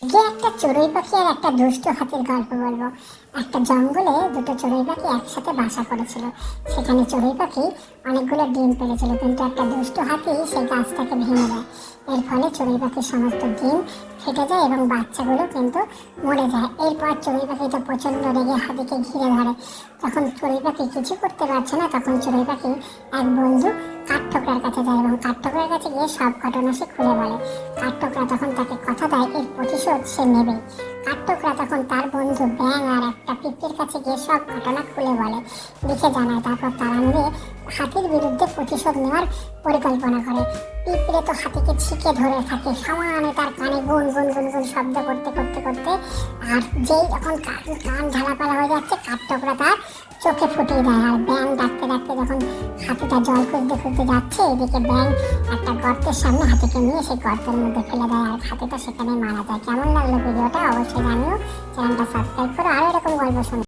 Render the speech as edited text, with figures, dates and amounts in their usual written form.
যে একটা চড়ুই পাখি আর একটা দুষ্ট হাতির গল্প বলবো। একটা জঙ্গলে দুটো চড়ুই পাখি একসাথে বাসা করেছিল। সেখানে চড়ুই পাখি অনেকগুলো ডিম পেড়েছিল, কিন্তু একটা দুষ্ট হাতি সেই গাছটাকে ভেঙে দেয়। এর ফলে চড়ুই পাখির সমস্ত ডিম ফেটে যায় এবং বাচ্চাগুলো কিন্তু মরে যায়। এরপর চড়ুই পাখি তো প্রচণ্ড রেগে হাতিকে ঘিরে ধরে। তখন চড়ুই পাখি কিছু করতে পারছে না, তখন চড়ুই পাখি এক বন্ধু কাঠঠোকরার কাছে যায় এবং কাঠঠোকরার কাছে গিয়ে সব ঘটনা সে খুলে বলে। কাঠঠোকরা তখন তাকে কথা দেয় এর প্রতিশোধ সে নেবে। কাঠঠোকরা তখন তার বন্ধু ব্যাং আর একটা পিঁপড়ের কাছে গিয়ে সব ঘটনা খুলে বলে, লিখে জানায়। তারপর তারা মিলে হাতির বিরুদ্ধে প্রতিশোধ নেওয়ার পরিকল্পনা করে। পিঁপড়ে তো হাতিকে ছিকে ধরে থাকে, সমানে তার কানে গুন গুন গুন গুন শব্দ করতে করতে করতে। আর যেই যখন কান ঝালাপালা হয়ে যাচ্ছে, কাঠঠোকরা তার চোখে ফুটিয়ে দেয়। আর ব্যাং ডাকতে ডাকতে যখন হাতিটা জল খুঁজতে খুঁজতে যাচ্ছে, এদিকে ব্যাং একটা গর্তের সামনে হাতিকে নিয়ে সেই গর্তের মধ্যে ফেলে দেয়, আর হাতিটা সেখানে মারা যায়। কেমন লাগলো ভিডিওটা অবশ্যই জানিও। চ্যানেলটা সাবস্ক্রাইব করো, আরও এরকম গল্প শুনো।